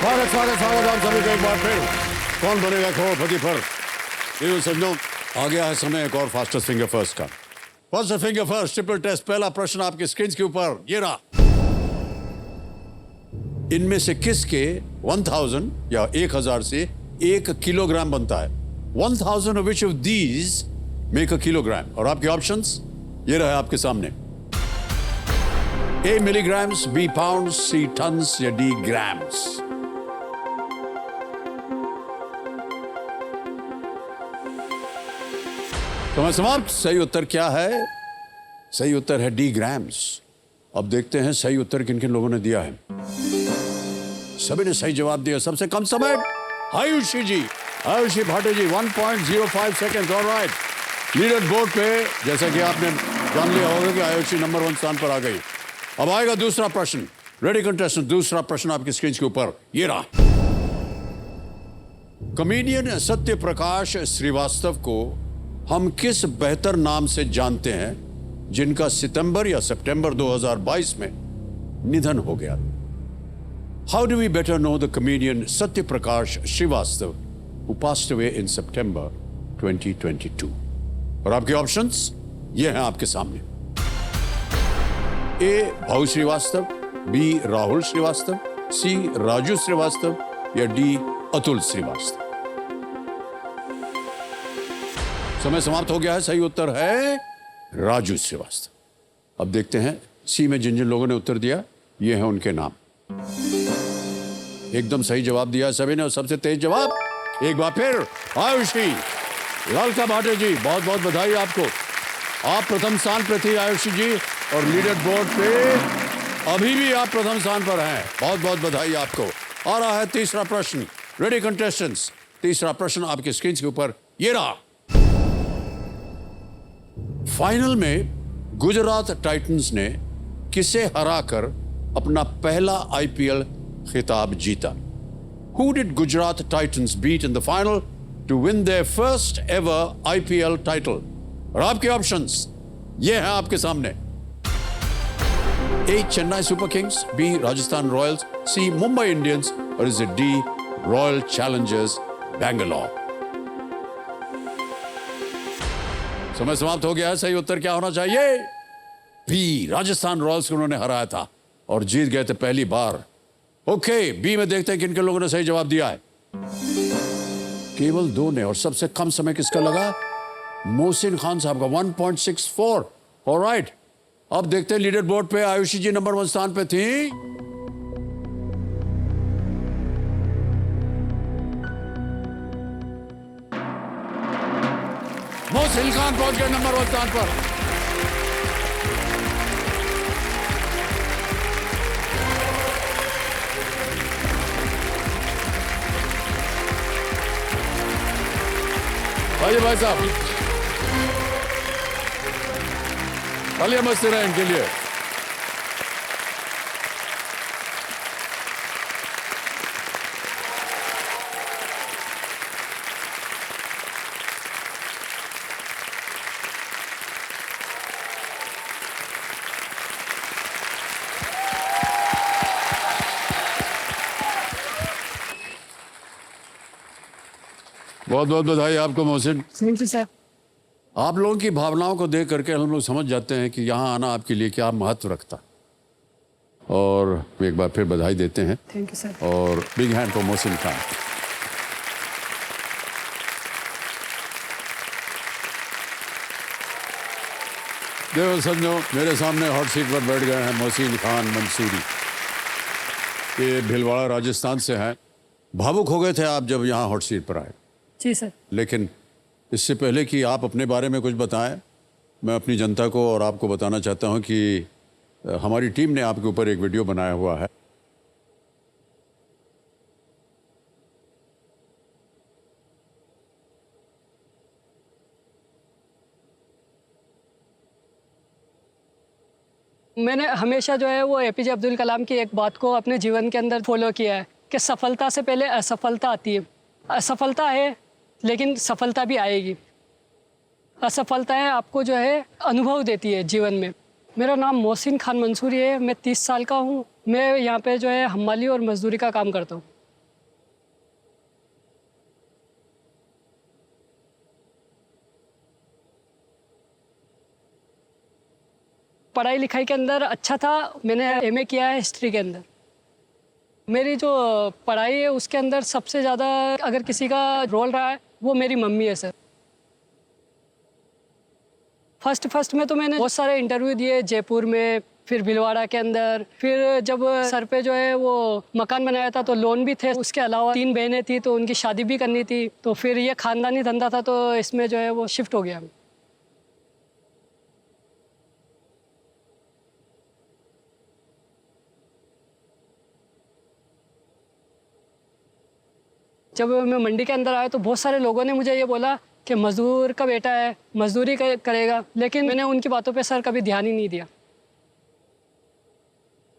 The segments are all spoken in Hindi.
स्वागत स्वागत स्वागत आप सभी का एक बार फिर कौन बनेगा करोड़पति पर। ये समझो आ गया है समय एक और फास्टेस्ट फिंगर फर्स्ट का। First finger first triple test. पहला प्रश्न आपके स्क्रीन के ऊपर ये रहा। इनमें से किसके 1000 या 1000 से 1 किलोग्राम बनता है? 1000 of which of these make a kilogram? और आपके ऑप्शंस ये रहे आपके सामने। A milligrams, B pounds, C tons या D grams। समय समाप्त। सही उत्तर क्या है? सही उत्तर है डी ग्राम्स। अब देखते हैं सही उत्तर किन किन लोगों ने दिया है। सभी ने सही जवाब दिया। सबसे कम समय आयुषी जी, आयुषी भाटे जी 1.05 सेकेंड। ऑलराइट, लीडर बोर्ड पे जैसा कि आपने जान लिया होगा कि आयुषी नंबर 1 स्थान पर आ गई। अब आएगा दूसरा प्रश्न। रेडी कंटेस्टेंट, दूसरा प्रश्न आपकी स्क्रीन के ऊपर ये रहा। कॉमेडियन सत्य प्रकाश श्रीवास्तव को हम किस बेहतर नाम से जानते हैं जिनका सितंबर या सितंबर 2022 में निधन हो गया? How do we better know the comedian Satya Prakash Srivastava who passed away in September 2022? और आपके ऑप्शंस ये हैं आपके सामने। ए भाऊ श्रीवास्तव, बी राहुल श्रीवास्तव, सी राजू श्रीवास्तव या डी अतुल श्रीवास्तव। समय समाप्त हो गया है। सही उत्तर है राजू श्रीवास्तव। अब देखते हैं सी में जिन जिन लोगों ने उत्तर दिया ये हैं उनके नाम। एकदम सही जवाब दिया सभी ने। और सबसे तेज जवाब एक बार फिर आयुषी लालका भाटे जी, बहुत बहुत बधाई आपको। आप प्रथम स्थान पर थी आयुषी जी और लीडर बोर्ड पे अभी भी आप प्रथम स्थान पर हैं। बहुत बहुत बधाई आपको। आ रहा है तीसरा प्रश्न। रेडी कंटेस्टेंट्स, तीसरा प्रश्न आपके स्क्रीन के ऊपर ये रहा। फाइनल में गुजरात टाइटंस ने किसे हराकर अपना पहला आईपीएल खिताब जीता? Who did Gujarat Titans beat in the final to win their first ever IPL title? और आपके ऑप्शंस ये हैं आपके सामने। A Chennai Super Kings, B Rajasthan Royals, C Mumbai Indians or is it D Royal Challengers Bangalore? समय समाप्त हो गया है। सही उत्तर क्या होना चाहिए? बी राजस्थान रॉयल्स को उन्होंने हराया था और जीत गए थे पहली बार। ओके, बी में देखते हैं किन किन लोगों ने सही जवाब दिया है। केवल 2 ने। और सबसे कम समय किसका लगा? मोहसिन खान साहब का 1.64। ऑलराइट, अब देखते हैं लीडर बोर्ड पे आयुषी जी नंबर 1 स्थान पे थी। मोहसिन खान पहुंच गए नंबर 1 स्थान पर। आइए भाई साहब, आइए मस्ती रहे इनके लिए। बहुत बहुत बधाई आपको मोहसिन। Thank you sir. आप लोगों की भावनाओं को देख करके हम लोग समझ जाते हैं कि यहाँ आना आपके लिए क्या महत्व रखता। और एक बार फिर बधाई देते हैं। Thank you sir. और big hand for Mohsin Khan. देखो समझो, मेरे सामने हॉट सीट पर बैठ गए हैं मोहसिन खान मंसूरी। ये भीलवाड़ा राजस्थान से हैं। भावुक हो गए थे आप जब यहाँ हॉट सीट पर आए। जी सर। लेकिन इससे पहले कि आप अपने बारे में कुछ बताएं, मैं अपनी जनता को और आपको बताना चाहता हूं कि हमारी टीम ने आपके ऊपर एक वीडियो बनाया हुआ है। मैंने हमेशा जो है वो एपीजे अब्दुल कलाम की एक बात को अपने जीवन के अंदर फॉलो किया है कि सफलता से पहले असफलता आती है। असफलता है लेकिन सफलता भी आएगी। असफलताएं आपको जो है अनुभव देती है जीवन में। मेरा नाम मोहसिन खान मंसूरी है। मैं 30 साल का हूँ। मैं यहाँ पे जो है हमाली और मजदूरी का काम करता हूँ। पढ़ाई लिखाई के अंदर अच्छा था। मैंने एमए किया है हिस्ट्री के अंदर। मेरी जो पढ़ाई है उसके अंदर सबसे ज़्यादा अगर किसी का रोल रहा है वो मेरी मम्मी है सर। फर्स्ट में तो मैंने बहुत सारे इंटरव्यू दिए जयपुर में, फिर भीलवाड़ा के अंदर। फिर जब सर पे जो है वो मकान बनाया था तो लोन भी थे। उसके अलावा 3 बहनें थी तो उनकी शादी भी करनी थी, तो फिर ये ख़ानदानी धंधा था तो इसमें जो है वो शिफ्ट हो गया। जब मैं मंडी के अंदर आया तो बहुत सारे लोगों ने मुझे ये बोला कि मज़दूर का बेटा है, मज़दूरी करेगा, लेकिन मैंने उनकी बातों पे सर कभी ध्यान ही नहीं दिया।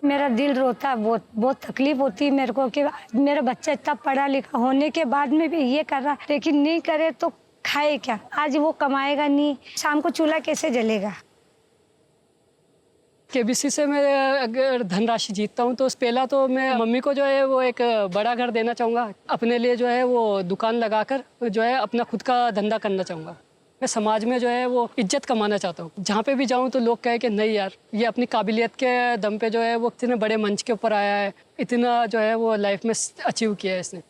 मेरा दिल रोता है, बहुत बहुत तकलीफ होती है मेरे को कि मेरा बच्चा इतना पढ़ा लिखा होने के बाद में भी ये कर रहा है, लेकिन नहीं करे तो खाए क्या? आज वो कमाएगा नहीं, शाम को चूल्हा कैसे जलेगा? केबीसी से मैं अगर धनराशि जीतता हूँ तो पहला तो मैं मम्मी को जो है वो एक बड़ा घर देना चाहूँगा। अपने लिए जो है वो दुकान लगाकर जो है अपना खुद का धंधा करना चाहूँगा। मैं समाज में जो है वो इज्जत कमाना चाहता हूँ। जहाँ पे भी जाऊँ तो लोग कहे कि नहीं यार, ये अपनी काबिलियत के दम पे जो है वो इतने बड़े मंच के ऊपर आया है, इतना जो है वो लाइफ में अचीव किया है इसने।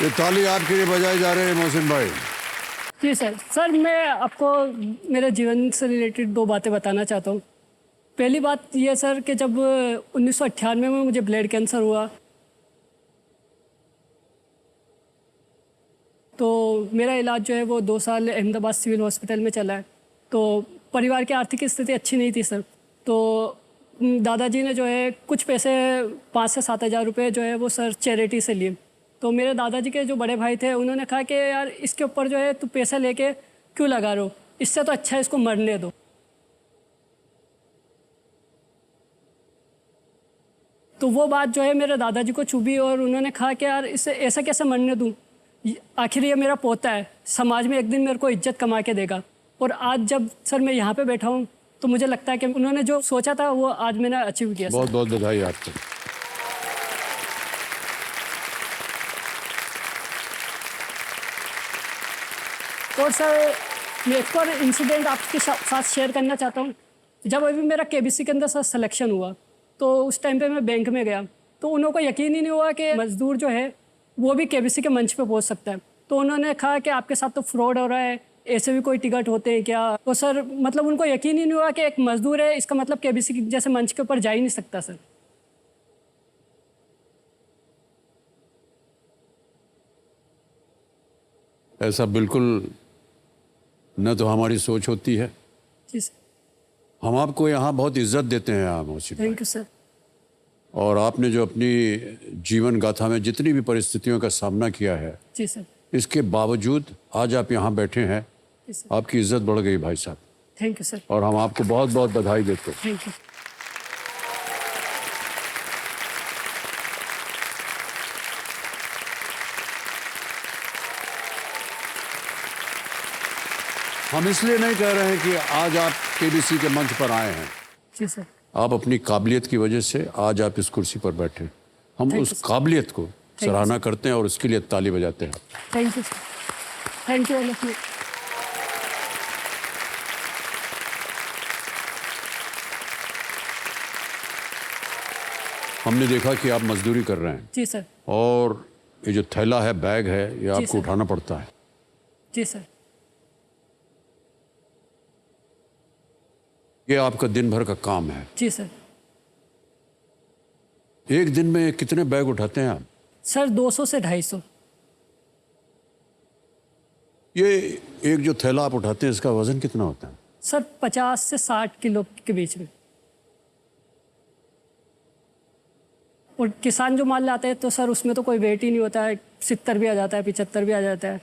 ये ताली आपके लिए बजाई जा रहे हैं मोहसिन भाई। जी सर मैं आपको मेरे जीवन से रिलेटेड 2 बातें बताना चाहता हूँ। पहली बात ये सर कि जब 1998 में मुझे ब्लड कैंसर हुआ तो मेरा इलाज जो है वो 2 साल अहमदाबाद सिविल हॉस्पिटल में चला है। तो परिवार की आर्थिक स्थिति अच्छी नहीं थी सर, तो दादाजी ने जो है कुछ पैसे 5 से 7 हज़ार रुपये जो है वो सर चैरिटी से लिए। तो मेरे दादाजी के जो बड़े भाई थे उन्होंने कहा कि यार इसके ऊपर जो है तू पैसा लेके क्यों लगा रहे हो, इससे तो अच्छा है इसको मरने दो। तो वो बात जो है मेरे दादाजी को चुभी और उन्होंने कहा कि यार इसे ऐसा कैसे मरने दूँ, आखिर ये मेरा पोता है, समाज में एक दिन मेरे को इज्जत कमा के देगा। और आज जब सर मैं यहाँ पे बैठा हूँ तो मुझे लगता है कि उन्होंने जो सोचा था वो आज मैंने अचीव किया। बहुत बहुत बधाई आपको। और सर मैं एक और इंसिडेंट आपके साथ शेयर करना चाहता हूँ। जब अभी मेरा केबीसी के अंदर सर सिलेक्शन हुआ तो उस टाइम पे मैं बैंक में गया तो उन लोगों को यकीन ही नहीं हुआ कि मजदूर जो है वो भी केबीसी के मंच पे पहुँच सकता है। तो उन्होंने कहा कि आपके साथ तो फ्रॉड हो रहा है, ऐसे भी कोई टिकट होते हैं क्या? तो सर मतलब उनको यकीन ही नहीं हुआ कि एक मजदूर है, इसका मतलब केबीसी जैसे मंच के ऊपर जा ही नहीं सकता सर। ऐसा बिल्कुल न तो हमारी सोच होती है। जी सर। हम आपको यहाँ बहुत इज्जत देते हैं आप मोहसिन भाई। Thank you sir. और आपने जो अपनी जीवन गाथा में जितनी भी परिस्थितियों का सामना किया है, जी सर। इसके बावजूद आज आप यहाँ बैठे हैं। जी सर। आपकी इज्जत बढ़ गई भाई साहब, थैंक यू सर। और हम आपको बहुत बहुत बधाई देते हैं। Thank you. हम इसलिए नहीं कह रहे हैं कि आज आप केबीसी के मंच पर आए हैं। जी सर। आप अपनी काबिलियत की वजह से आज आप इस कुर्सी पर बैठे हैं। हम Thank उस you, sir. काबिलियत को you, सराहना करते हैं और उसके लिए ताली बजाते हैं। Thank you sir. Thank you all of you. हमने देखा कि आप मजदूरी कर रहे हैं जी सर। और ये जो थैला है, बैग है, ये जी, आपको सर। उठाना पड़ता है। जी सर। ये आपका दिन भर का काम है। जी सर। एक दिन में कितने बैग उठाते हैं आप? सर 200 से 250। ये एक जो थैला आप उठाते हैं इसका वजन कितना होता है? सर 50 से 60 किलो के बीच में। और किसान जो माल लाते हैं तो सर उसमें तो कोई वेट ही नहीं होता है, 70 भी आ जाता है, 75 भी आ जाता है।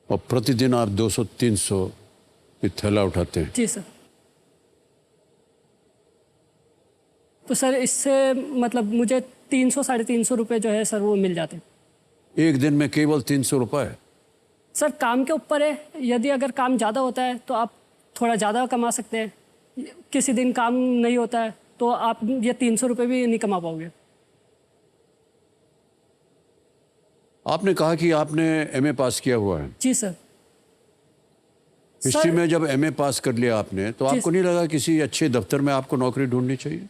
और प्रतिदिन आप 200-300 ये थैला उठाते हैं। जी सर। तो सर इससे मतलब मुझे 300 साढ़े 300 रुपये जो है सर वो मिल जाते हैं। एक दिन में केवल 300 रुपये? सर काम के ऊपर है, यदि अगर काम ज़्यादा होता है तो आप थोड़ा ज़्यादा कमा सकते हैं, किसी दिन काम नहीं होता है तो आप ये 300 रुपये भी नहीं कमा पाओगे। आपने कहा कि आपने एमए पास किया हुआ है। जी सर। हिस्ट्री में जब एमए पास कर लिया आपने तो आपको नहीं लगा किसी अच्छे दफ्तर में आपको नौकरी ढूंढनी चाहिए?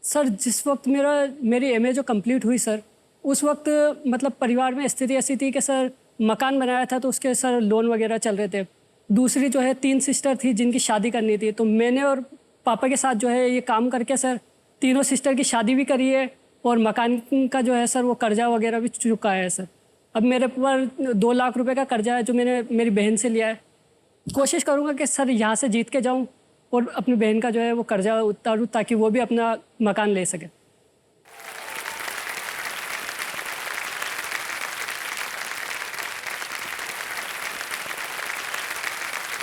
सर जिस वक्त मेरी एमए जो कंप्लीट हुई सर, उस वक्त मतलब परिवार में स्थिति ऐसी थी कि सर मकान बनाया था तो उसके सर लोन वगैरह चल रहे थे। दूसरी जो है 3 सिस्टर थी जिनकी शादी करनी थी, तो मैंने और पापा के साथ जो है ये काम करके सर तीनों सिस्टर की शादी भी करी है और मकान का जो है सर वो कर्जा वगैरह भी चुकाया है सर। अब मेरे पर 2 लाख रुपए का कर्जा है जो मैंने मेरी बहन से लिया है। कोशिश करूँगा कि सर यहाँ से जीत के जाऊँ और अपनी बहन का जो है वो कर्जा उतारूँ ताकि वो भी अपना मकान ले सके।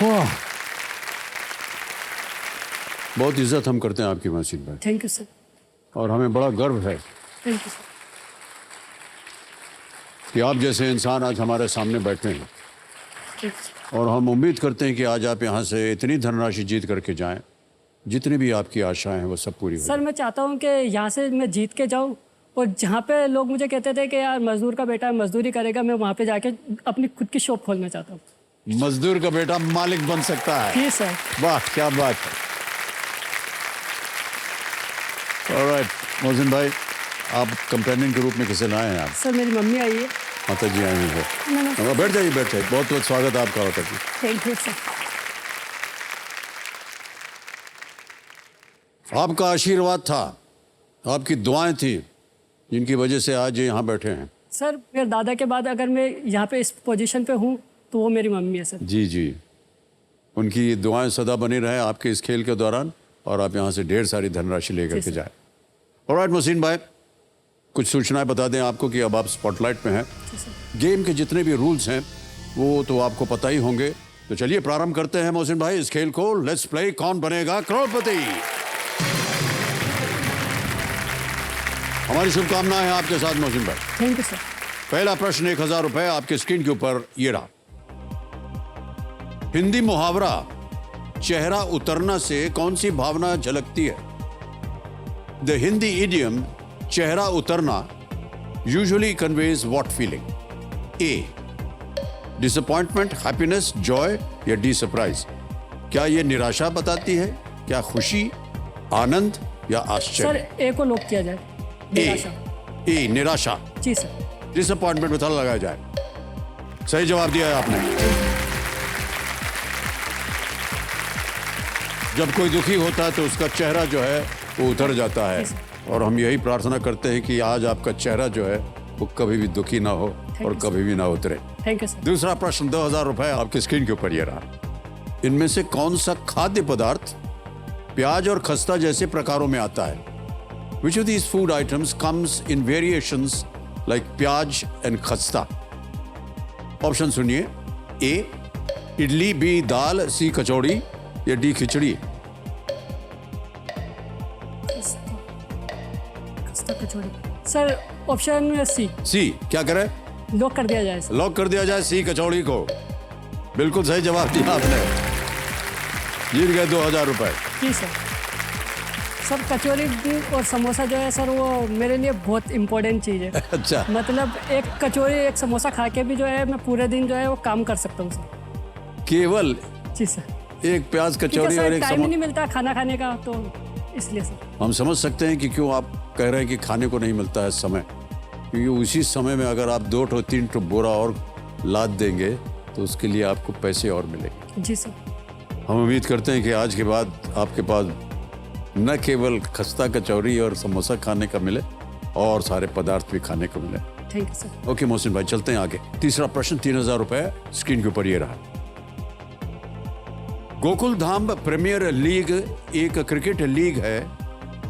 वाह, बहुत इज्जत हम करते हैं आपकी मोहसिन भाई, थैंक यू सर। और हमें बड़ा गर्व है थैंक यू सर। कि आप जैसे इंसान आज हमारे सामने बैठे हैं, थैंक यू सर। और हम उम्मीद करते हैं कि आज आप यहाँ से इतनी धनराशि जीत करके जाएं, जितनी भी आपकी आशाएं हैं वो सब पूरी हो। सर मैं चाहता हूँ कि यहाँ से मैं जीत के जाऊँ और जहाँ पे लोग मुझे कहते थे कि यार मजदूर का बेटा मजदूरी करेगा, मैं वहाँ पे जाके अपनी खुद की शॉप खोलना चाहता हूँ। मजदूर का बेटा मालिक बन सकता है। जी सर। वाह, क्या बात है। ऑलराइट मोहसिन भाई, आप कंपेनियन के रूप में किसे लाए हैं आप? सर मेरी मम्मी आई है। माता जी आई हैं। नमस्ते। बैठ जाइए, बैठ जाइए, बहुत बहुत स्वागत है आपका माता जी। Thank you sir. आपका आशीर्वाद था, आपकी दुआएं थी, जिनकी वजह से आज ये यहाँ बैठे हैं। सर मेरे दादा के बाद अगर मैं यहाँ पे इस पोजीशन पे हूँ तो वो मेरी मम्मी है सर। जी जी, उनकी दुआएं सदा बनी रहे आपके इस खेल के दौरान, और आप यहाँ से ढेर सारी धनराशि लेकर के जाए। ऑलराइट मोहसिन भाई, कुछ सूचनाएं बता दें आपको कि अब आप स्पॉटलाइट में हैं। गेम के जितने भी रूल्स हैं वो तो आपको पता ही होंगे, तो चलिए प्रारंभ करते हैं मोहसिन भाई इस खेल को। लेट्स प्ले कौन बनेगा करोड़पति। हमारी शुभकामनाएं हैं आपके साथ मोहसिन भाई। Thank you sir. पहला प्रश्न 1000 रुपए आपके स्क्रीन के ऊपर ये रहा। हिंदी मुहावरा चेहरा उतरना से कौन सी भावना झलकती है? द हिंदी इडियम चेहरा उतरना usually conveys what feeling? A disappointment, happiness, Joy, या डी सरप्राइज? क्या यह निराशा बताती है, क्या खुशी, आनंद, या सर आश्चर्य? ए को लॉक किया जाए। निराशा। ए निराशा। जी सर। डिसअपॉइंटमेंट में ताला लगाया जाए। सही जवाब दिया है आपने। जब कोई दुखी होता है तो उसका चेहरा जो है वो उतर जाता है, और हम यही प्रार्थना करते हैं कि आज आपका चेहरा जो है वो कभी भी दुखी ना हो और कभी भी ना उतरे। Thank you sir. दूसरा प्रश्न 2000 रुपए आपकी स्क्रीन के ऊपर ये रहा। इनमें से कौन सा खाद्य पदार्थ प्याज और खस्ता जैसे प्रकारों में आता है? Which of these food items comes in variations like pyaz and khasta? Option सुनिए। ए इडली, बी दाल, सी कचौड़ी, या D khichdi? Sir option C. C क्या करें? लॉक कर दिया जाए सर। लॉक कर दिया जाए सी कचौड़ी को। बिल्कुल सही जवाब दिया आपने, जीत गए 2000 रुपए। जी सर। सर कचौरी और समोसा जो है सर वो मेरे लिए बहुत इम्पोर्टेंट चीज़ है। अच्छा, मतलब एक कचौरी एक समोसा खा के भी जो है मैं पूरे दिन जो है वो काम कर सकता हूँ सर। केवल जी सर। एक प्याज क्योंकि कचौड़ी और सर एक टाइम ही नहीं मिलता खाना खाने का, तो इसलिए सर। हम समझ सकते हैं कि क्यों आप कह रहे हैं कि खाने को नहीं मिलता है समय, क्योंकि उसी समय में अगर आप 2 to 3 बोरा और लाद देंगे तो उसके लिए आपको पैसे और मिलेंगे। जी सर। हम उम्मीद करते हैं कि आज के बाद आपके पास न केवल खस्ता कचौरी और समोसा खाने का मिले, और सारे पदार्थ भी खाने को मिले। Thank you sir. Okay Mohsin भाई, चलते हैं आगे। तीसरा प्रश्न 3000 रुपए स्क्रीन के ऊपर ये रहा। गोकुल धाम प्रीमियर लीग एक क्रिकेट लीग है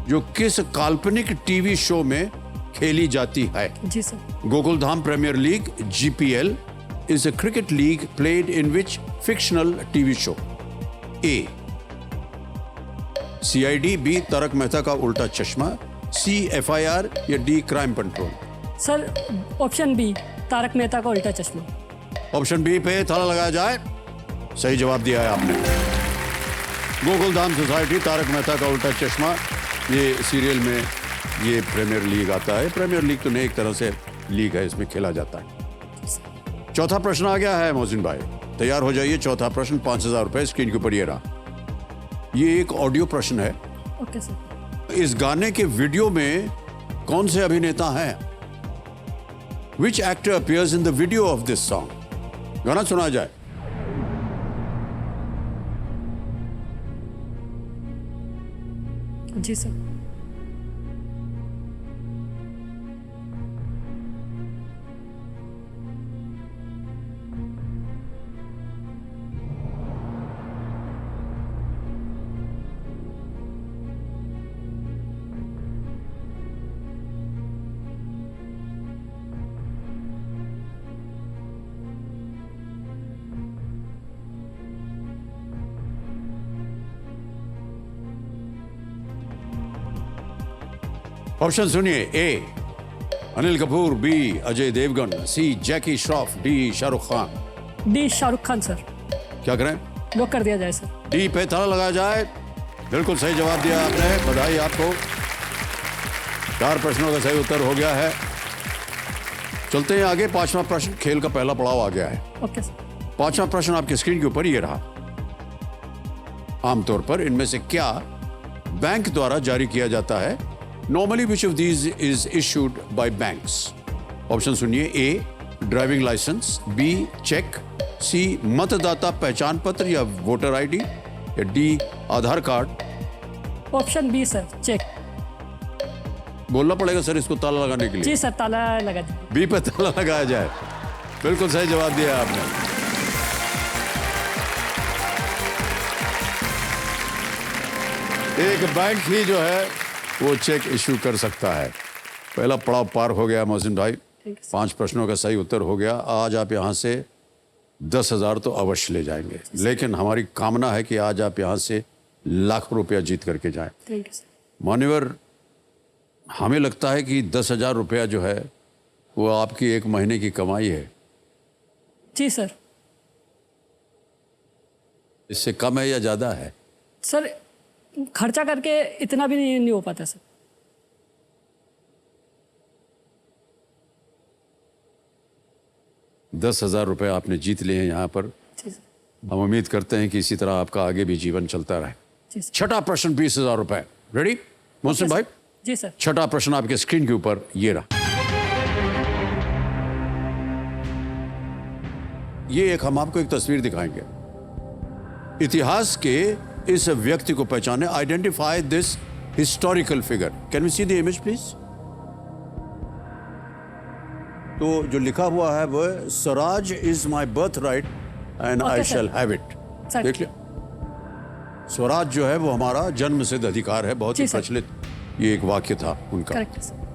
जो किस काल्पनिक टीवी शो में खेली जाती है? जी sir. Gokul Dham Premier League GPL is a cricket league played in which fictional TV show? A CID, B Taarak Mehta Ka Ooltah Chashmah, C FIR या D crime patrol? Sir option B, Taarak Mehta Ka Ooltah चश्मा। ऑप्शन बी पे ताला लगाया जाए। सही जवाब दिया है आपने। गोकुलधाम सोसाइटी, तारक मेहता का उल्टा चश्मा, ये सीरियल में ये प्रीमियर लीग आता है। प्रीमियर लीग तो नहीं, एक तरह से लीग है, इसमें खेला जाता है। चौथा प्रश्न आ गया है मोहसिन भाई, तैयार हो जाइए। चौथा प्रश्न 5000 रुपए स्क्रीन के ऊपर ये रहा। ये एक ऑडियो प्रश्न है। Okay sir. इस गाने के वीडियो में कौन से अभिनेता हैं? Which actor appears in the video of this song? गाना सुना जाए। जी सर। ऑप्शन सुनिए। A Anil Kapoor, B Ajay Devgan, C Jackie Shroff, D Shahrukh Khan. D Shahrukh Khan sir. क्या करें? लॉक कर दिया जाए सर। डी पे ताला लगाया जाए। बिल्कुल सही जवाब दिया आपने, बधाई आपको। 4 प्रश्नों का सही उत्तर हो गया है। चलते हैं आगे। 5वां प्रश्न, खेल का पहला पड़ाव आ गया है। Okay sir. 5वां प्रश्न आपकी स्क्रीन के ऊपर ये रहा। आमतौर पर इनमें से क्या बैंक द्वारा जारी किया जाता है? Normally which of these is issued by banks? Option सुनिए। A driving licence, B cheque, C मतदाता पहचान पत्र या वोटर ID, या D Aadhaar card. Option B sir, cheque. बोलना पड़ेगा सर इसको ताला लगाने के लिए? जी सर, ताला लगा दीजिए। बी पे ताला लगाया जाए। बिल्कुल सही जवाब दिया आपने। एक बैंक ही जो है वो चेक इशू कर सकता है। पहला पड़ाव पार हो गया मोहसिन भाई। 5 प्रश्नों का सही उत्तर हो गया। आज आप यहाँ से 10,000 तो अवश्य ले जाएंगे, लेकिन हमारी कामना है कि आज आप यहाँ से लाखों रुपया जीत करके जाएं। Thank you sir. मान्यवर, हमें लगता है कि 10,000 रुपया जो है वो आपकी एक महीने की कमाई है। जी सर। इससे कम है या ज़्यादा है? सर खर्चा करके इतना भी नहीं हो पाता सर। ₹10,000 आपने जीत लिए हैं यहाँ पर। जी सर। हम उम्मीद करते हैं कि इसी तरह आपका आगे भी जीवन चलता रहे। जी सर। छठा प्रश्न 20,000 रुपए। रेडी मोहसिन भाई? जी सर। छठा प्रश्न आपके स्क्रीन के ऊपर ये रहा। ये एक हम आपको एक तस्वीर दिखाएंगे। इतिहास के इस व्यक्ति को पहचाने। Identify this historical figure. Can we see the image please? तो जो लिखा हुआ है वो Swaraj is my birthright and I shall have it. देख लिया? स्वराज जो है वो हमारा जन्म सिद्ध अधिकार है। बहुत ही प्रचलित ये एक वाक्य था उनका।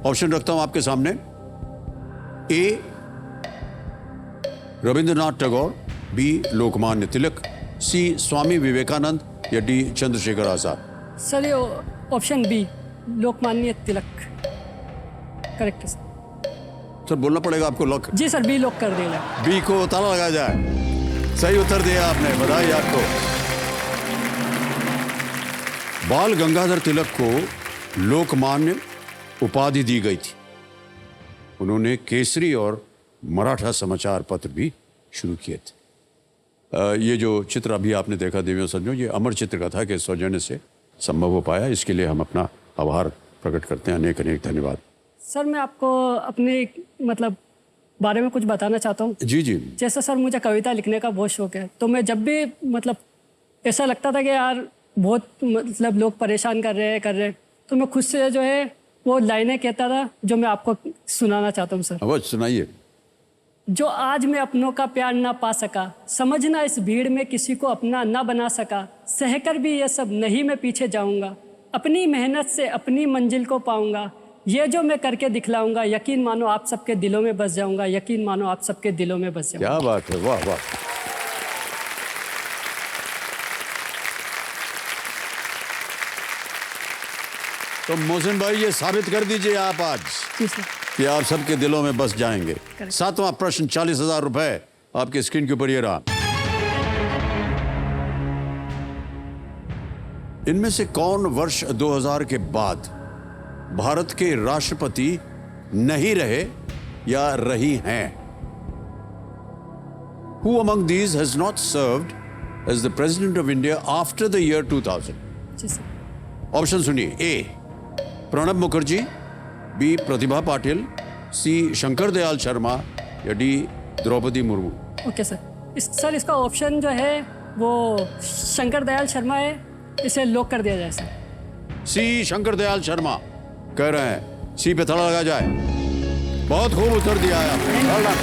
ऑप्शन रखता हूं आपके सामने। ए रविंद्रनाथ टैगोर, बी लोकमान्य तिलक, सी स्वामी विवेकानंद, या डी चंद्रशेखर आजाद। सर ये option B, Lokmanya Tilak correct है सर। सर बोलना पड़ेगा आपको। लॉक? जी सर, बी लॉक कर दिया। बी को ताला लगाया जाए। सही उत्तर दिया आपने, बधाई आपको। बाल गंगाधर तिलक को लोकमान्य उपाधि दी गई थी। उन्होंने केसरी और मराठा समाचार पत्र भी शुरू किए थे। ये जो चित्र अभी आपने देखा देवियों सज्जनों, ये अमर चित्र का था कि सौजन्य से संभव हो पाया। इसके लिए हम अपना आभार प्रकट करते हैं। अनेक अनेक धन्यवाद। सर मैं आपको अपने मतलब बारे में कुछ बताना चाहता हूँ। जी जी। जैसे सर मुझे कविता लिखने का बहुत शौक है, तो मैं जब भी मतलब ऐसा लगता था कि यार बहुत मतलब लोग परेशान कर रहे हैं, तो मैं खुद से जो है वो लाइनें कहता था जो मैं आपको सुनाना चाहता हूँ सर। अवश्य सुनाइए। जो आज मैं अपनों का प्यार ना पा सका, समझना इस भीड़ में किसी को अपना ना बना सका, सहकर भी ये सब नहीं मैं पीछे जाऊंगा, अपनी मेहनत से अपनी मंजिल को पाऊंगा, ये जो मैं करके दिखलाऊंगा, यकीन मानो आप सबके दिलों में बस जाऊंगा, यकीन मानो आप सबके दिलों में बस जाऊंगा। क्या बात है, वाह वाह। तो मोहसिन भाई ये साबित कर दीजिए आप आज जी सर। कि आप सबके दिलों में बस जाएंगे। 7वां प्रश्न 40,000 रुपए आपके स्क्रीन के ऊपर ये रहा। इनमें से कौन वर्ष 2000 के बाद भारत के राष्ट्रपति नहीं रहे या रही हैं? Who among these has not served as the president of India after the year 2000? जी सर। ऑप्शन सुनिए। A Pranab Mukherjee, B Pratibha Patil, C Shankar Dayal Sharma या D Droupadi Murmu. Okay sir. Sir इसका ऑप्शन जो है वो शंकर दयाल शर्मा है, इसे लॉक कर दिया जाए सर। सी शंकर दयाल शर्मा कह रहे हैं, सी पे थड़ा लगा जाए। बहुत खूब उत्तर दिया है आपने। well done।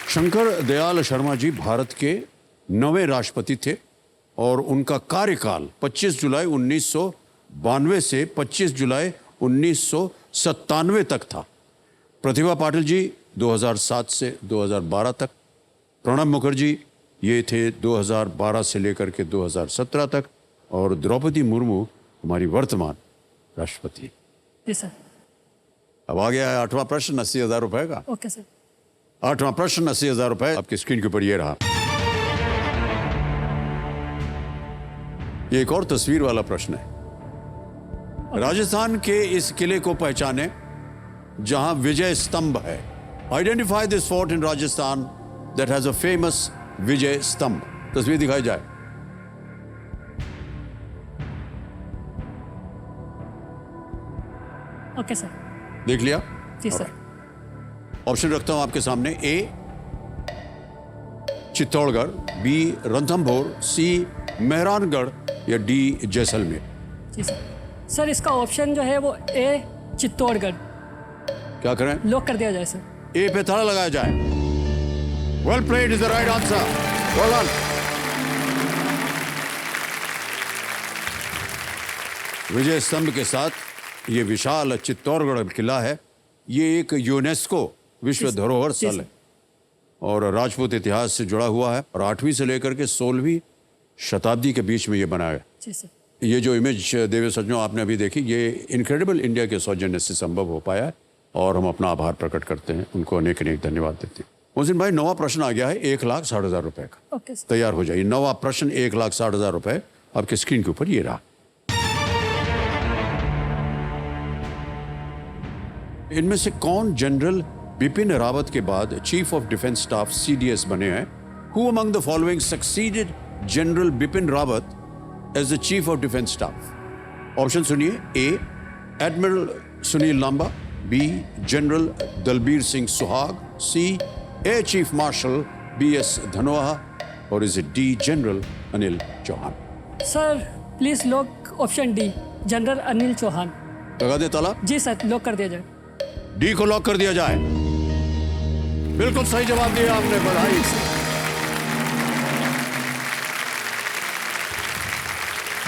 शंकर दयाल शर्मा जी भारत के 9वें राष्ट्रपति थे और उनका कार्यकाल 25 जुलाई 1992 से 25 जुलाई 1997 तक था। प्रतिभा पाटिल जी 2007 से 2012 तक। प्रणब मुखर्जी ये थे 2012 से लेकर के 2017 तक। और द्रौपदी मुर्मू हमारी वर्तमान राष्ट्रपति। जी सर। अब आ गया है 8वां प्रश्न 80,000 रुपए का। Okay sir. 8वां प्रश्न 80,000 रुपए आपकी स्क्रीन के ऊपर ये रहा। ये एक और तस्वीर वाला प्रश्न है। राजस्थान के इस किले को पहचाने जहां विजय स्तंभ है। Identify this fort in Rajasthan that has a famous Vijay Stambh. तस्वीर दिखाई जाए। Okay sir. देख लिया? जी सर। ऑप्शन रखता हूं आपके सामने। A Chittorgarh, B Ranthambore, C Mehrangarh या डी जैसलमेर। जी सर। सर इसका ऑप्शन जो है वो ए चित्तौड़गढ़। क्या करें? लॉक कर दिया जाए सर। ए पे ताला लगाया जाए। Well played is the right answer. Well done. Vijay Stambh के साथ ये विशाल चित्तौड़गढ़ किला है। ये एक यूनेस्को विश्व धरोहर स्थल है और राजपूत इतिहास से जुड़ा हुआ है और 8वीं से लेकर के 16वीं शताब्दी के बीच में ये बनाया है। जी सर। ये जो इमेज देवे सज्जनों आपने अभी देखी, ये इनक्रेडिबल इंडिया के सौजन्य से संभव हो पाया है और हम अपना आभार प्रकट करते हैं। उनको अनेक अनेक धन्यवाद देते हैं। मोहसिन भाई 9वां प्रश्न आ गया है 1,60,000 रुपए का। Okay sir. तैयार हो जाइए। 9वां प्रश्न 1,60,000 रुपए आपके स्क्रीन के ऊपर ये रहा। इनमें से कौन जनरल बिपिन रावत के बाद chief of defence staff CDS बने हैं? Who among the following succeeded General Bipin Rawat as the chief of defense staff? Option सुनिए। A Admiral Sunil Lanba, B General Dalbir Singh Suhag, C Air Chief Marshal BS Dhanoa or is it D General Anil Chauhan? Sir please lock option D General Anil Chauhan. लगा दे ताला? जी सर, लॉक कर दिया जाए। डी को लॉक कर दिया जाए। बिल्कुल सही जवाब दिया आपने। बधाई।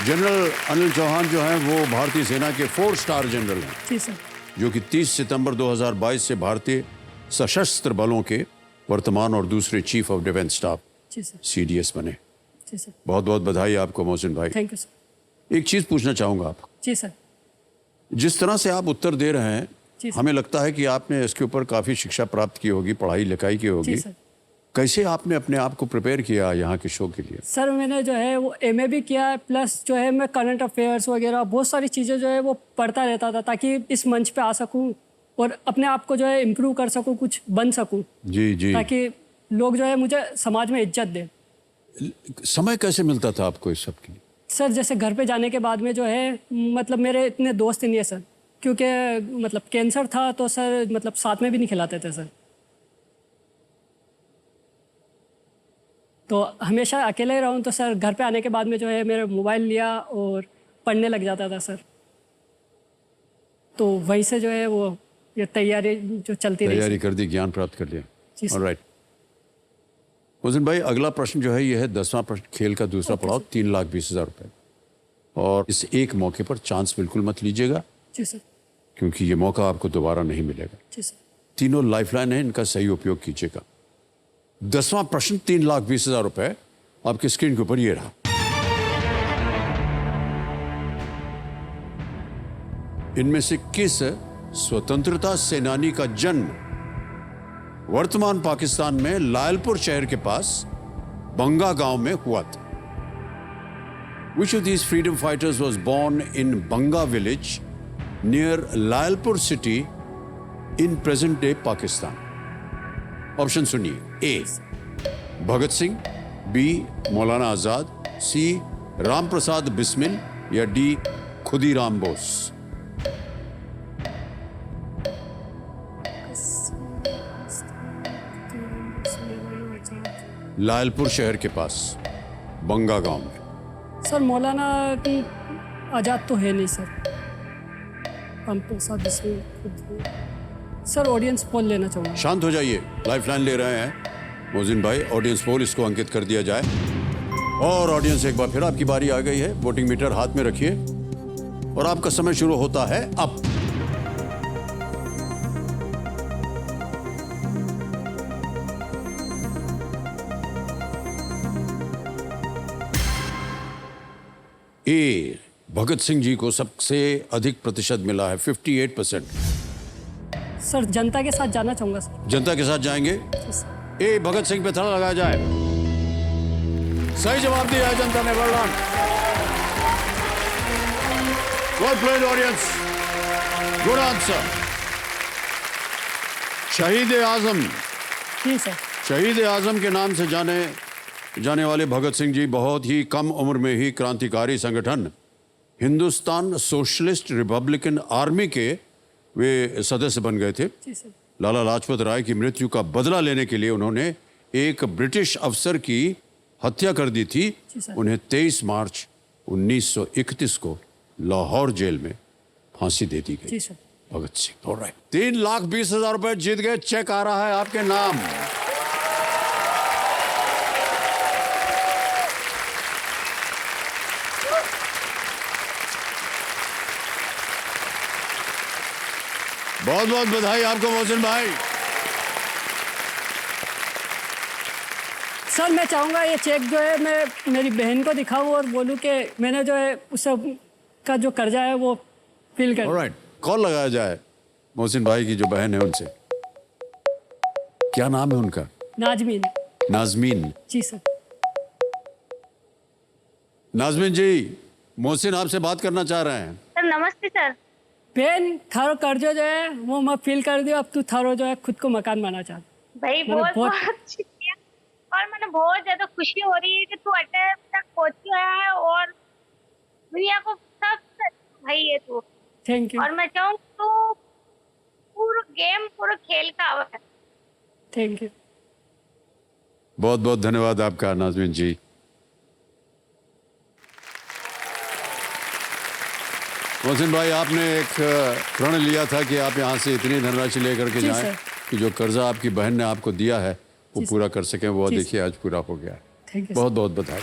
जनरल अनिल चौहान जो हैं वो भारतीय सेना के 4 स्टार जनरल हैं। जी सर। जो कि 30 सितंबर 2022 से भारतीय सशस्त्र बलों के वर्तमान और दूसरे चीफ ऑफ डिफेंस स्टाफ जी सर। CDS बने। जी सर। बहुत बहुत बधाई आपको मोहसिन भाई। Thank you sir. एक चीज पूछना चाहूंगा आपको। जी सर। जिस तरह से आप उत्तर दे रहे हैं, जी सर। हमें लगता है कि आपने इसके ऊपर काफी शिक्षा प्राप्त की होगी, पढ़ाई लिखाई की होगी। जी सर। कैसे आपने अपने आप को प्रिपेयर किया यहाँ के शो के लिए? सर मैंने जो है वो MA भी किया है, प्लस जो है मैं करंट अफेयर्स वगैरह बहुत सारी चीज़ें जो है वो पढ़ता रहता था ताकि इस मंच पे आ सकूं और अपने आप को जो है इम्प्रूव कर सकूं, कुछ बन सकूं, जी जी। ताकि लोग जो है मुझे समाज में इज्जत दें। समय कैसे मिलता था आपको इस सब के लिए? सर जैसे घर पे जाने के बाद में जो है मतलब मेरे इतने दोस्त नहीं है सर, क्योंकि मतलब कैंसर था तो सर मतलब साथ में भी नहीं खिलाते थे सर, तो हमेशा अकेले रहूँ। तो सर घर पे आने के बाद में जो है मेरा मोबाइल लिया और पढ़ने लग जाता था सर, तो वहीं से जो है वो ये तैयारी जो चलती रही। तैयारी कर दी, ज्ञान प्राप्त कर लिया। जी सर। ऑलराइट मोहसिन भाई, अगला प्रश्न जो है ये है 10वां प्रश्न, खेल का दूसरा पड़ाव, 3,20,000 रुपए। और इस एक मौके पर चांस बिल्कुल मत लीजिएगा। जी सर। क्योंकि ये मौका आपको दोबारा नहीं मिलेगा। जी सर। तीनों लाइफलाइन है, इनका सही उपयोग कीजिएगा। 10वां प्रश्न 3,20,000 रुपए आपकी स्क्रीन के ऊपर ये रहा। इनमें से किस स्वतंत्रता सेनानी का जन्म वर्तमान पाकिस्तान में लायलपुर शहर के पास बंगा गांव में हुआ था? Which of these freedom fighters was born in Banga village near Layalpur city in present day Pakistan? Option सुनिए। ए भगत सिंह, बी मौलाना आजाद, सी राम प्रसाद बिस्मिल या डी खुदीराम बोस। लायलपुर शहर के पास बंगा गांव में। सर मौलाना की आज़ाद तो है नहीं सर, हम तो साथ इसमें सर ऑडियंस पोल लेना चाहूँगा। शांत हो जाइए, लाइफलाइन ले रहे हैं मोहसिन भाई। ऑडियंस पोल, इसको अंकित कर दिया जाए। और ऑडियंस, एक बार फिर आपकी बारी आ गई है। वोटिंग मीटर हाथ में रखिए और आपका समय शुरू होता है अब। ए भगत सिंह जी को सबसे अधिक प्रतिशत मिला है, 58%। सर जनता के साथ जाना चाहूँगा सर। जनता के साथ जाएंगे। ए भगत सिंह पे थड़ा लगाया जाए। सही जवाब दिया है जनता ने। Well done, well played audience, good answer. शहीद आजम, जी सर। शहीद आजम के नाम से जाने वाले भगत सिंह जी बहुत ही कम उम्र में ही क्रांतिकारी संगठन हिंदुस्तान सोशलिस्ट रिपब्लिकन आर्मी के वे सदस्य बन गए थे। जी सर। लाला लाजपत राय की मृत्यु का बदला लेने के लिए उन्होंने एक ब्रिटिश अफसर की हत्या कर दी थी। उन्हें 23 मार्च 1931 को लाहौर जेल में फांसी दे दी गई। जी सर। भगत सिंह। ऑलराइट, 3,20,000 रुपए जीत गए। चेक आ रहा है आपके नाम। बहुत बहुत बधाई आपको मोहसिन भाई। सर मैं चाहूँगा ये चेक जो है मैं मेरी बहन को दिखाऊं और बोलूं कि मैंने जो है उस का जो कर्जा है वो फिल कर। ऑलराइट, कॉल लगाया जाए मोहसिन भाई की जो बहन है उनसे। क्या नाम है उनका? नाजमीन। नाजमीन। जी सर। नाजमीन जी, मोहसिन आपसे बात करना चाह रहे हैं। सर नमस्ते सर। बहन थारो कर्जो जो है वो मैं फील कर दियो। अब तू थारो जो है खुद को मकान बनाना चाहता। भाई बहुत बहुत शुक्रिया और मैंने बहुत ज्यादा खुशी हो रही है कि तू अटे तक पहुंच गया है और दुनिया को सब भाई है तू। Thank you. और मैं चाहूँ तू पूरा खेल का आवा। Thank you. बहुत बहुत धन्यवाद आपका नाजमीन जी। मोहसिन भाई, आपने एक प्रण लिया था कि आप यहाँ से इतनी धनराशि लेकर के जाएं कि जो कर्जा आपकी बहन ने आपको दिया है वो पूरा कर सकें। वो देखिए आज पूरा हो गया है। बहुत बहुत बधाई।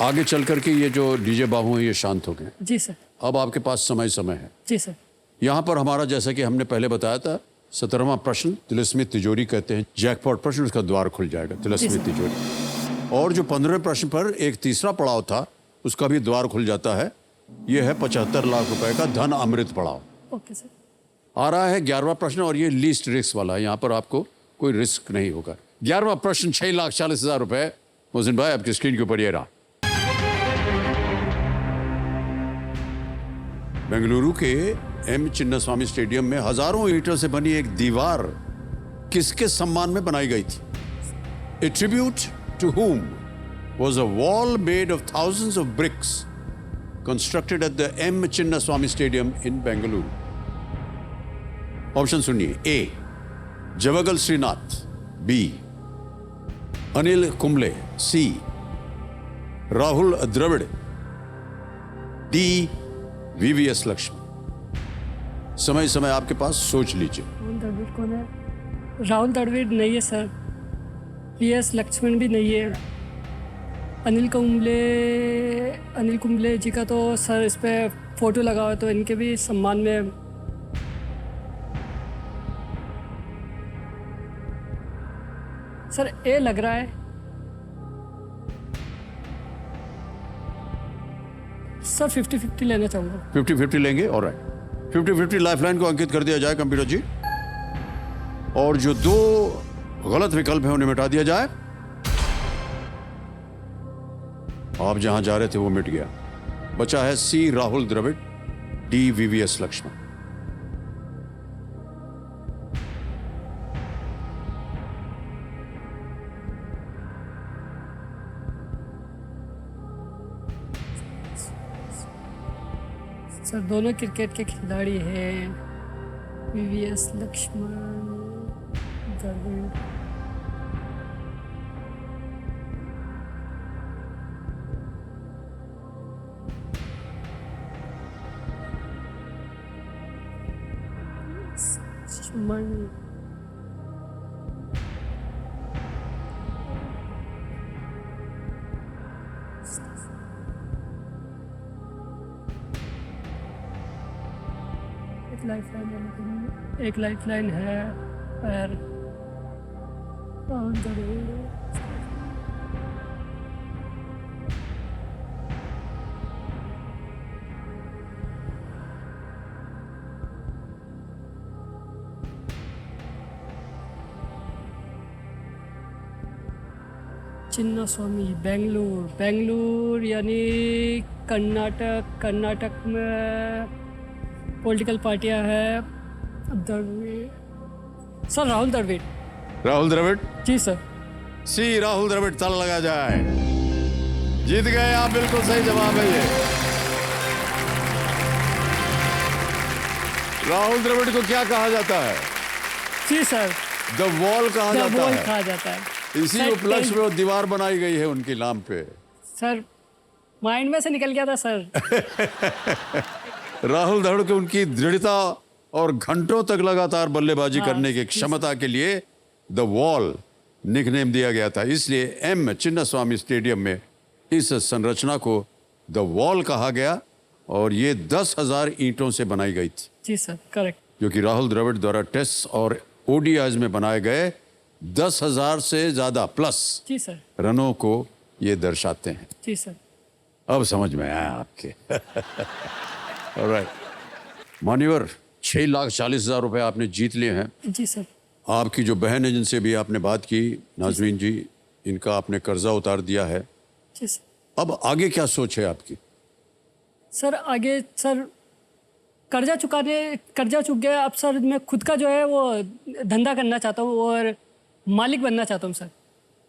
आगे चल करके ये जो डीजे बाबू हैं ये शांत हो गए। जी सर। अब आपके पास समय है। जी सर। यहाँ पर हमारा, जैसा कि हमने पहले बताया था, 17वां प्रश्न तिलस्मित तिजोरी कहते हैं। जैकपॉट प्रश्न, उसका द्वार खुल जाएगा, तिलस्मित तिजोरी। और जो 15वें प्रश्न पर एक तीसरा पड़ाव था उसका भी द्वार खुल जाता है। ये है 75 लाख रुपए का धन अमृत पड़ाव। Okay sir. आ रहा है 11वां प्रश्न और ये लीस्ट रिस्क वाला है। यहाँ पर आपको कोई रिस्क नहीं होगा। 11वां प्रश्न 6,40,000 रुपए। मोहसिन भाई आपकी स्क्रीन के ऊपर ये रहा। बेंगलुरु के एम चिन्नास्वामी स्टेडियम में हजारों ईंटों से बनी एक दीवार किसके सम्मान में बनाई गई थी? A tribute to whom was a wall made of thousands of bricks constructed at the M. Chinnaswamy Stadium in Bengaluru? Option सुनिए। ए जवागल श्रीनाथ, बी अनिल कुंबले, सी राहुल द्रविड़, डी वीवीएस लक्ष्मी। समय आपके पास, सोच लीजिए। राहुल द्रविड़ कौन है? राहुल द्रविड़ नहीं है सर। वीएस लक्ष्मण भी नहीं है। अनिल कुंबले जी का तो सर इस पे फोटो लगा हुआ, तो इनके भी सम्मान में। सर ए लग रहा है। सर 50-50 लेना चाहूँगा। 50-50 लेंगे? ऑलराइट, 50-50 लाइफलाइन को अंकित कर दिया जाए कंप्यूटर जी, और जो 2 गलत विकल्प हैं उन्हें मिटा दिया जाए। आप जहां जा रहे थे वो मिट गया। बचा है C Rahul Dravid, D VVS Laxman. Sir दोनों क्रिकेट के खिलाड़ी हैं, वीवीएस लक्ष्मण, द्रविड़। लक्ष्मण, एक लाइफलाइन है पर चिन्ना स्वामी, बेंगलुरु यानी कर्नाटक में पॉलिटिकल पार्टियां हैं। सर राहुल द्रविड़ जी सर। सी राहुल द्रविड़, ताला लगा जाए। जीत गए आप, बिल्कुल सही जवाब है ये। राहुल द्रविड़ को क्या कहा जाता है? जी सर, द वॉल कहा जाता है। कहा जाता है। इसी सर, उपलक्ष्य में वो दीवार बनाई गई है उनके नाम पे। सर माइंड में से निकल गया था सर। राहुल द्रविड़ की उनकी दृढ़ता और घंटों तक लगातार बल्लेबाजी करने की क्षमता के लिए द वॉल निकनेम दिया गया था। इसलिए एम चिन्नास्वामी स्टेडियम में इस संरचना को द वॉल कहा गया, और ये 10,000 ईंटों से बनाई गई थी। जी सर, करेक्ट। जो कि राहुल द्रविड़ द्वारा टेस्ट और ओडीआईज में बनाए गए 10,000 से ज्यादा प्लस जी सर, रनों को ये दर्शाते हैं। जी सर। अब समझ में आया आपके। ऑलराइट, मान्यवर 6,40,000 रुपए आपने जीत लिए हैं। जी सर। आपकी जो बहन है जिनसे भी आपने बात की, नाजरीन जी, इनका आपने कर्जा उतार दिया है। जी सर। अब आगे क्या सोच है आपकी? सर आगे सर कर्जा चुक गया। अब सर मैं खुद का जो है वो धंधा करना चाहता हूँ और मालिक बनना चाहता हूँ सर।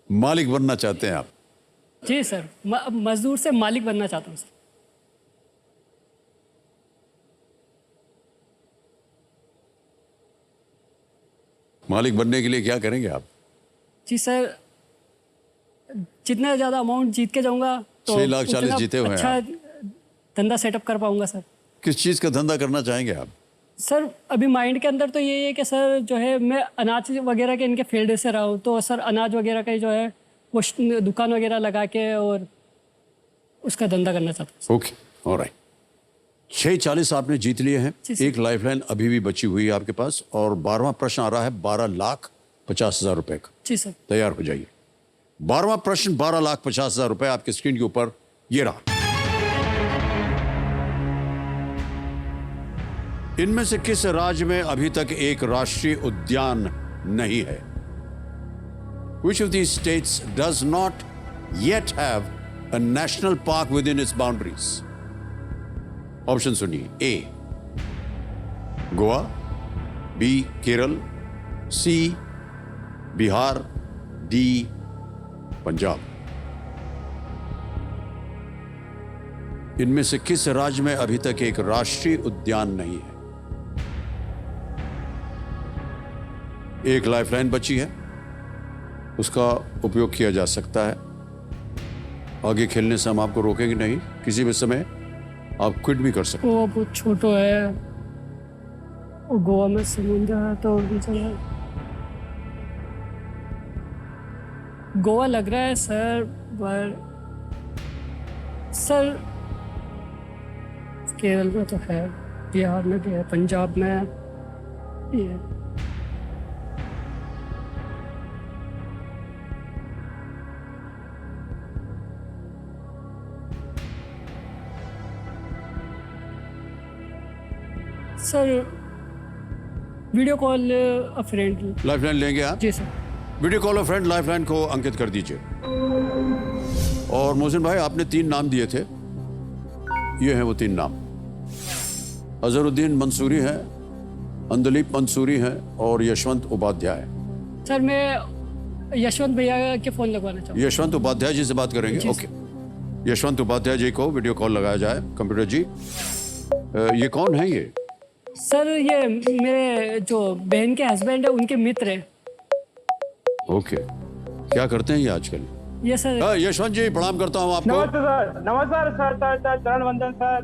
मालिक बनना चाहते हैं आप? जी सर, मजदूर से मालिक बनना चाहता हूँ सर। मालिक बनने के लिए क्या करेंगे आप? जी सर, जितना ज़्यादा अमाउंट जीत के जाऊंगा तो 6,40,000 उतना जीते हुए हैं अच्छा आप। धंधा सेटअप कर पाऊंगा सर। किस चीज़ का धंधा करना चाहेंगे आप? सर अभी माइंड के अंदर तो यही है कि सर जो है मैं अनाज वगैरह के इनके फील्ड से रहा हूँ, तो सर अनाज वगैरह का जो है वो दुकान वगैरह लगा के और उसका धंधा करना चाहता हूँ। Okay, alright. 6,40,000 आपने जीत लिए हैं। जी सर। एक लाइफलाइन अभी भी बची हुई है आपके पास, और 12वां प्रश्न आ रहा है 12,50,000 रुपए का। जी सर। तैयार हो जाइए। 12वां प्रश्न 12,50,000 रुपए आपके स्क्रीन के ऊपर ये रहा। इनमें से किस राज्य में अभी तक एक राष्ट्रीय उद्यान नहीं है? Which of these states does not yet have a national park within its boundaries? Option सुनिए। ए गोवा, बी केरल, सी बिहार, डी पंजाब। इनमें से किस राज्य में अभी तक एक राष्ट्रीय उद्यान नहीं है? एक लाइफलाइन बची है, उसका उपयोग किया जा सकता है। आगे खेलने से हम आपको रोकेंगे नहीं, किसी भी समय आप क्विट भी कर सकते हैं। वो बहुत छोटा है और गोवा में समुद्र है तो गोवा लग रहा है सर, पर सर केरल में तो है, बिहार में भी है, पंजाब में भी है। Sir video call a friend. Lifeline लेंगे आप? जी सर। Video call a friend lifeline को अंकित कर दीजिए। और मोहसिन भाई आपने 3 नाम दिए थे, ये हैं वो 3 नाम। अजहरुद्दीन मंसूरी हैं, अंदलीप मंसूरी हैं और यशवंत उपाध्याय। सर मैं यशवंत भैया के फ़ोन लगवाना चाहूँगा। यशवंत उपाध्याय जी से बात करेंगे? जी ओके, यशवंत उपाध्याय जी को वीडियो कॉल लगाया जाए। कंप्यूटर जी, ये कौन है ये? सर ये मेरे जो बहन के हस्बैंड है उनके मित्र हैं। ओके, क्या करते हैं ये आजकल? ये सर यशवंत जी प्रणाम करता हूँ आपको। नमस्ते सर। नमस्कार सर। सर चरण वंदन सर।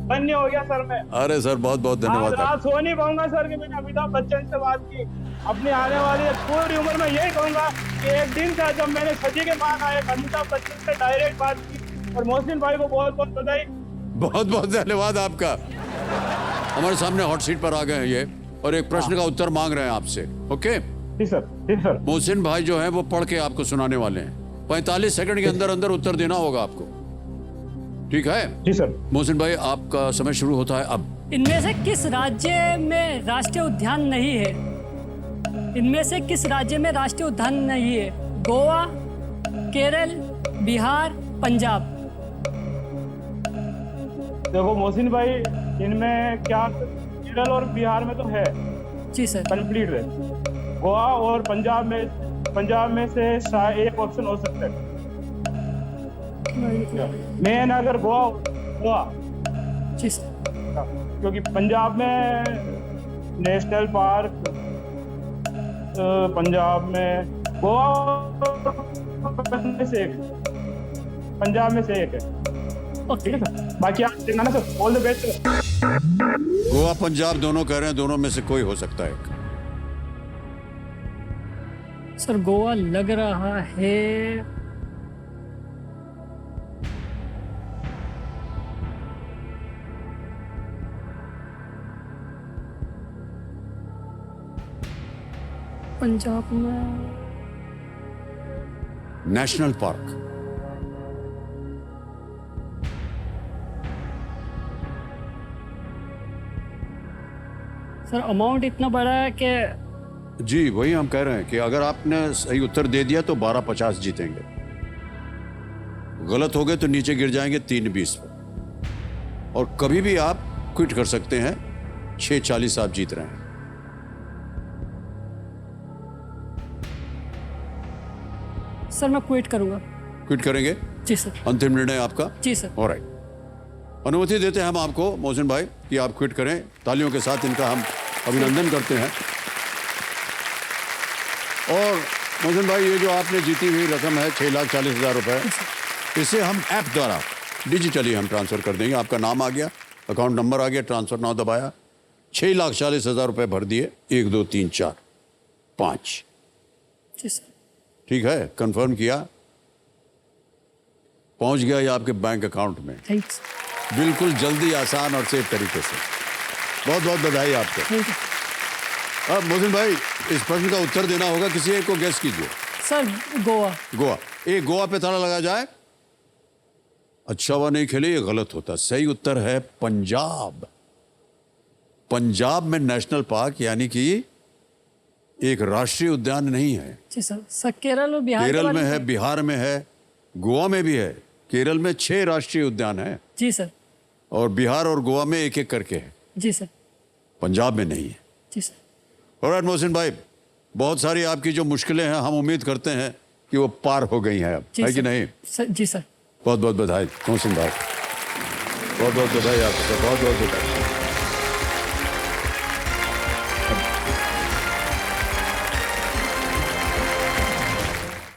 धन्य हो गया सर मैं। अरे सर बहुत बहुत धन्यवाद। आज सो नहीं पाऊंगा सर कि मैंने अमिताभ बच्चन से बात की। अपनी आने वाली पूरी उम्र में यही कहूंगा कि एक दिन था जब मैंने सजी के मां आए अमिताभ बच्चन से डायरेक्ट बात की। और मोहसिन भाई को बहुत बहुत बधाई। बहुत बहुत धन्यवाद आपका। हमारे सामने हॉट सीट पर आ गए हैं ये, और एक प्रश्न का उत्तर मांग रहे हैं आपसे। ओके जी सर। जी सर। मोहसिन भाई जो है वो पढ़ के आपको सुनाने वाले हैं। 45 सेकंड के अंदर अंदर उत्तर देना होगा आपको, ठीक है? जी सर। मोहसिन भाई आपका समय शुरू होता है अब। इनमें से किस राज्य में राष्ट्रीय उद्यान नहीं है? इनमें से किस राज्य में राष्ट्रीय उद्यान नहीं है? गोवा, केरल, बिहार, पंजाब। देखो मोहसिन भाई, इनमें क्या केरल और बिहार में तो है, जी सर। कंप्लीट है। गोवा और पंजाब में से शायद एक ऑप्शन हो सकता है। मेन अगर गोवा, जी सर। क्योंकि पंजाब में नेशनल पार्क, पंजाब में गोवा में से एक, पंजाब में से एक है। ओके ठीक है सर। बाकी आप देखना ना sir. All the best. Goa Punjab दोनों कह रहे हैं, दोनों में से कोई हो सकता है। सर गोवा लग रहा है। पंजाब में नेशनल पार्क। सर अमाउंट इतना बड़ा है कि जी वही हम कह रहे हैं कि अगर आपने सही उत्तर दे दिया तो 12.50 जीतेंगे, गलत हो गए तो नीचे गिर जाएंगे 3.20 पर। और कभी भी आप क्विट कर सकते हैं। 6.40 आप जीत रहे हैं। सर मैं क्विट करूंगा। क्विट करेंगे? जी सर। अंतिम निर्णय आपका? जी सर। ऑलराइट, अनुमति देते हैं हम आपको मोहसिन भाई कि आप क्विट करें। तालियों के साथ इनका हम अभिनंदन करते हैं। और मोहसिन भाई, ये जो आपने जीती हुई रकम है 6,40,000 रुपए, इसे हम ऐप द्वारा डिजिटली हम ट्रांसफर कर देंगे। आपका नाम आ गया, अकाउंट नंबर आ गया, ट्रांसफर नाउ दबाया, 6,40,000 रुपए भर दिए। 1 2 3 4 5। जी सर। ठीक है, कंफर्म किया, पहुंच गया ये आपके बैंक अकाउंट में। थैंक्स। बिल्कुल जल्दी, आसान और सेफ तरीके से। बहुत बहुत बधाई आपको। Thank you. अब मोहसिन भाई, इस प्रश्न का उत्तर देना होगा, किसी एक को गेस कीजिए। सर गोवा। गोवा। एक गोवा पे ताला लगा जाए। अच्छा हुआ नहीं खेले, ये गलत होता। सही उत्तर है पंजाब। पंजाब में नेशनल पार्क यानी कि एक राष्ट्रीय उद्यान नहीं है। जी सर। सर केरल और बिहार के केरल बारे में है, बिहार में है, गोवा में भी है। केरल में 6 राष्ट्रीय उद्यान हैं जी सर। और बिहार और गोवा में एक एक करके है। जी सर। पंजाब में नहीं है। जी सर। ऑलराइट मोहसिन भाई, बहुत सारी आपकी जो मुश्किलें हैं, हम उम्मीद करते हैं कि वो पार हो गई हैं अब, जी है सर। कि नहीं? जी सर। बहुत बहुत बधाई मोहसिन भाई, बहुत बहुत बधाई आपको, बहुत बहुत बधाई।